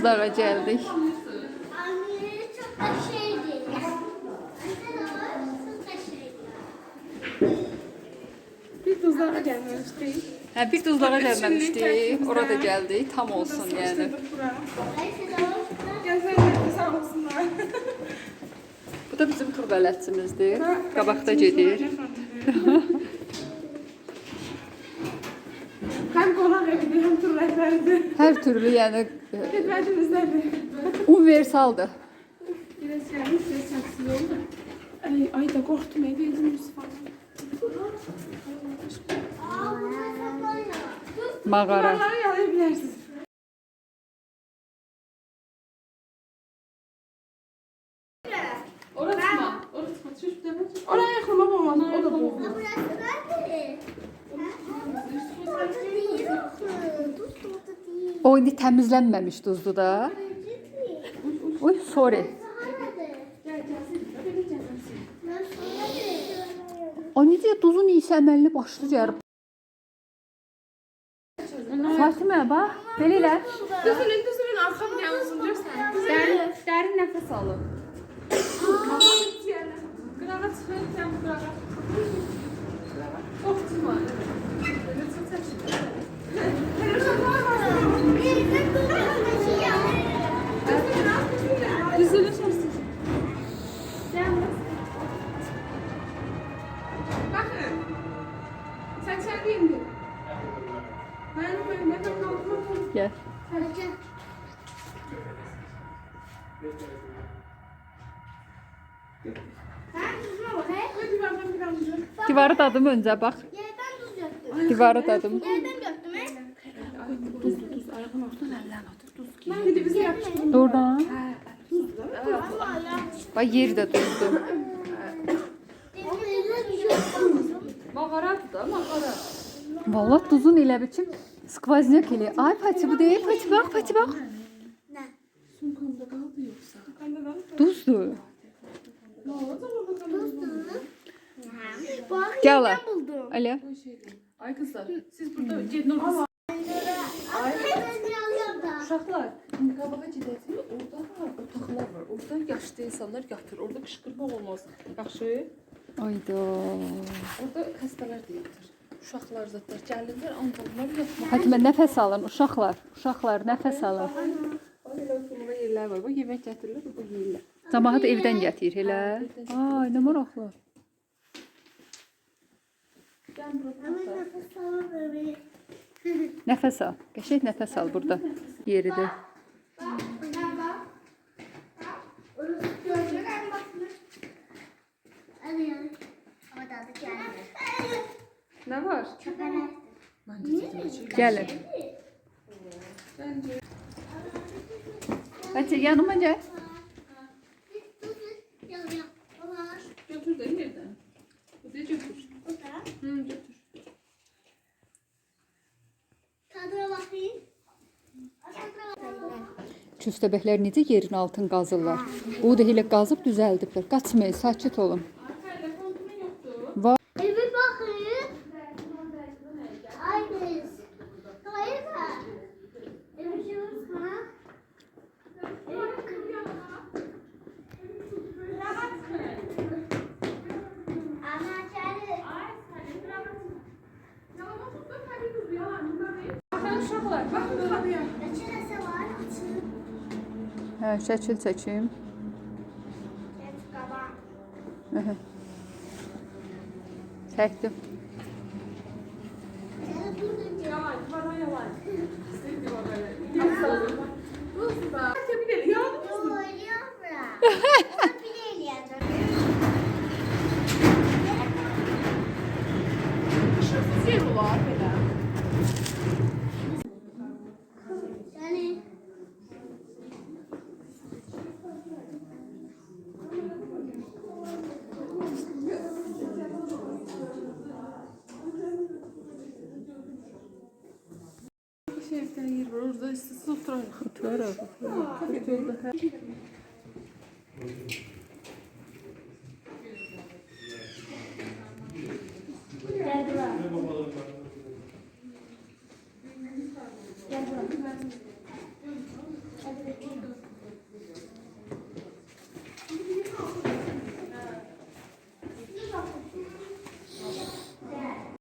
Duzdağa geldik. Anne çok da şeydi. Çok da şeydi. Bir Duzdağa gelmemiştik. Hə, bir Duzdağa gəlməmişdik. Orada gəldik. Tam olsun yəni. Gözlerine sağ olsunlar. Bu da bizim tur bələdçimizdir. Qabaqda gedir. Hem konak evidir hem tur rehberidir. Hər türlü yəni Rehberimizdedir. universaldır. Biraz gelmiş ve saksız oldu. Ay da korktum eve edilmiş falan. Mağara. Buraları yalayabilirsiniz. Orası mı? Orası mı? Şu demek. Oraya yakınmak olmaz. O da bu. Burası nerede? O indi təmizlənməmiş duzdur da. Uy, sorry. O necə duzun iyisi əməlli başlı cərb. Fatimə, bax, belə elə. Düzülün arka bir yanısın görsen. Dərin nəfəs alın. Qırağa çıxır, sən qırağa. Çox çıxma. Belə çox çəksin. Düzülün sorsun. Bakın. Sen içeride indir. Ben nefes aldım. Gəl. Hadi ben biraz düzül. Divarı dadım öncə, bax. Yerden tuz döktüm. Divarı dadım. Yerden döktüm. Tuz. Ayağın altından əllərini atır. Tuz. Hadi bizi yapıştırın. Doğrudan. Ama ya. Bax, yeri də duzdur. Ama yerden bir şey olmaz. Mağaradır da, mağara. Vallahi duzun elə bir ki, skvozняк elə. Ay, Pati, bu deyil. Pati, bax, Pati, bax. Ne? Sumkanda kaldı yoksa. Duzdur. Ne oldu ama bakalım. Bak Gel yerden lan. buldum. Elə. Ay kızlar siz burada gedin orada. Hemen biraz da. Uşaqlar, indi qabağa gedəcəyik. Orada otaqlar var. Orada yaşlı insanlar yatır. Orada qışqırmaq olmaz. Yaxşı? Ayda. Orada xəstələr də yatır. Uşaqlar zatlar gəlirlər, ancaq onlar yatmaq. Fatimə, nəfəs alın, uşaqlar. Uşaqlar, nəfəs alın. Ay, elə oturmağa yerlər var. Bu yemək gətirilir, bu yeyirlər. Camaat evdən gətirir, elə. Ay, nə maraqlı. Gəl bura. Hemen nefes alamıyorum. Nəfəs al. Qəşəng nəfəs al burada. Yeridir. Orası görecek en basını. Hadi ya. Ama tadı geldi. Nə var? Köpeler. Məncə gedəcək. Gəlin. Bəncə. Hadi yanıma gəl. Götür də yerdən. Bu da götür. Götür. Tadına bakayım. Köstəbəklər necə yerin altını qazırlar. Bu da elə qazıb düzəldiblər. Qaçmayın, sakit olun. Telefonum yoktu. Va Bir bakayım. Aynı. Hayır mı? Bir şey olsa. Ama çare. Uşaqlar, baxın qapıya. Açılası var. Açıl. hə, şəkil çəkim. Geç kaba. Aha. Çəkdim. Seni buldum. Yavaş, bana yavaş. Sevdi bana. Yapsın. Dur da. Tabii ya. Oynuyor bura. Onu bile eleyeceğim. Şurası yer olar belə. Yani. Şeften yer var. Orada istesiniz oturalım. Oturarıq. Kapı yolda.